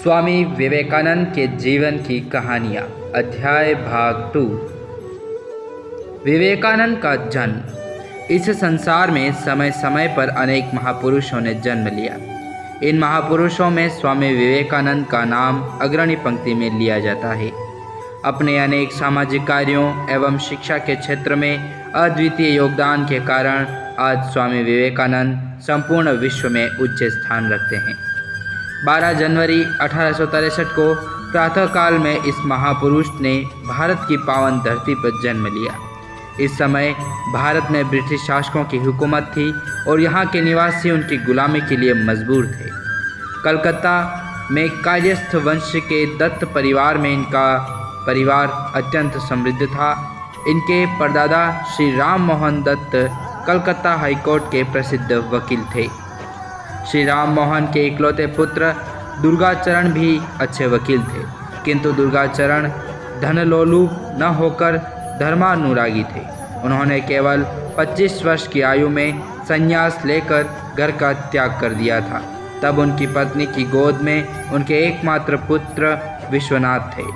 स्वामी विवेकानंद के जीवन की कहानियाँ अध्याय भाग 2। विवेकानंद का जन्म। इस संसार में समय समय पर अनेक महापुरुषों ने जन्म लिया। इन महापुरुषों में स्वामी विवेकानंद का नाम अग्रणी पंक्ति में लिया जाता है। अपने अनेक सामाजिक कार्यों एवं शिक्षा के क्षेत्र में अद्वितीय योगदान के कारण आज स्वामी विवेकानंद संपूर्ण विश्व में उच्च स्थान रखते हैं। 12 जनवरी 1863 को प्रातःकाल में इस महापुरुष ने भारत की पावन धरती पर जन्म लिया। इस समय भारत में ब्रिटिश शासकों की हुकूमत थी और यहाँ के निवासी उनकी गुलामी के लिए मजबूर थे। कलकत्ता में कायस्थ वंश के दत्त परिवार में इनका परिवार अत्यंत समृद्ध था। इनके परदादा श्री राम मोहन दत्त कलकत्ता हाईकोर्ट के प्रसिद्ध वकील थे। श्री राम मोहन के इकलौते पुत्र दुर्गाचरण भी अच्छे वकील थे, किंतु दुर्गाचरण धनलोलुप न होकर धर्मानुरागी थे। उन्होंने केवल 25 वर्ष की आयु में संन्यास लेकर घर का त्याग कर दिया था। तब उनकी पत्नी की गोद में उनके एकमात्र पुत्र विश्वनाथ थे।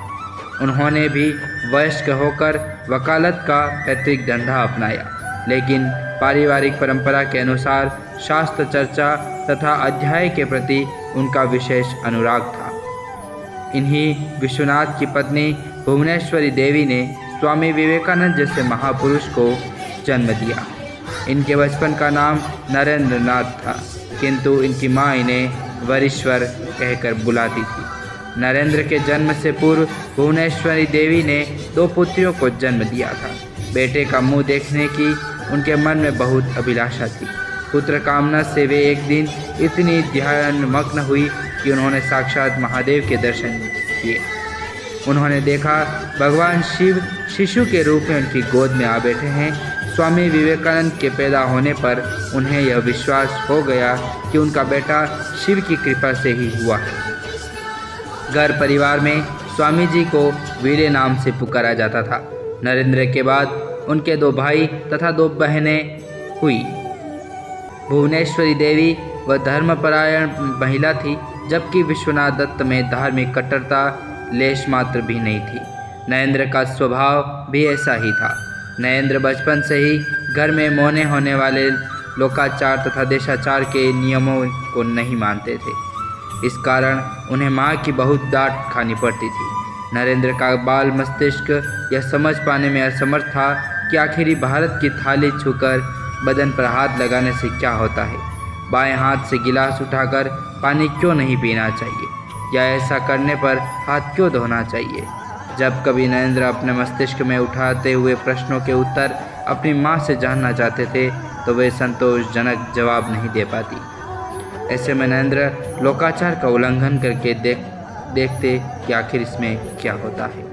उन्होंने भी वयस्क होकर वकालत का पैतृक धंधा अपनाया, लेकिन पारिवारिक परंपरा के अनुसार शास्त्र चर्चा तथा अध्याय के प्रति उनका विशेष अनुराग था। इन्हीं विश्वनाथ की पत्नी भुवनेश्वरी देवी ने स्वामी विवेकानंद जैसे महापुरुष को जन्म दिया। इनके बचपन का नाम नरेंद्र नाथ था, किंतु इनकी माँ इन्हें वरीश्वर कहकर बुलाती थी। नरेंद्र के जन्म से पूर्व भुवनेश्वरी देवी ने 2 पुत्रियों को जन्म दिया था। बेटे का मुंह देखने की उनके मन में बहुत अभिलाषा थी। पुत्र कामना से वे एक दिन इतनी ध्यानमग्न हुई कि उन्होंने साक्षात महादेव के दर्शन किए। उन्होंने देखा भगवान शिव शिशु के रूप में उनकी गोद में आ बैठे हैं। स्वामी विवेकानंद के पैदा होने पर उन्हें यह विश्वास हो गया कि उनका बेटा शिव की कृपा से ही हुआ है। घर परिवार में स्वामी जी को वीरे नाम से पुकारा जाता था। नरेंद्र के बाद उनके 2 भाई तथा 2 बहनें हुई। भुवनेश्वरी देवी वह धर्मपरायण महिला थी, जबकि विश्वनाथ दत्त में धार्मिक कट्टरता लेश मात्र भी नहीं थी। नरेंद्र का स्वभाव भी ऐसा ही था। नरेंद्र बचपन से ही घर में मौने होने वाले लोकाचार तथा देशाचार के नियमों को नहीं मानते थे। इस कारण उन्हें माँ की बहुत डांट खानी पड़ती थी। नरेंद्र का बाल मस्तिष्क यह समझ पाने में असमर्थ था कि आखिर भारत की थाली छूकर बदन पर हाथ लगाने से क्या होता है, बाएं हाथ से गिलास उठाकर पानी क्यों नहीं पीना चाहिए, या ऐसा करने पर हाथ क्यों धोना चाहिए। जब कभी नरेंद्र अपने मस्तिष्क में उठाते हुए प्रश्नों के उत्तर अपनी माँ से जानना चाहते थे तो वे संतोषजनक जवाब नहीं दे पाती। ऐसे में नरेंद्र लोकाचार का उल्लंघन करके देखते कि आखिर इसमें क्या होता है।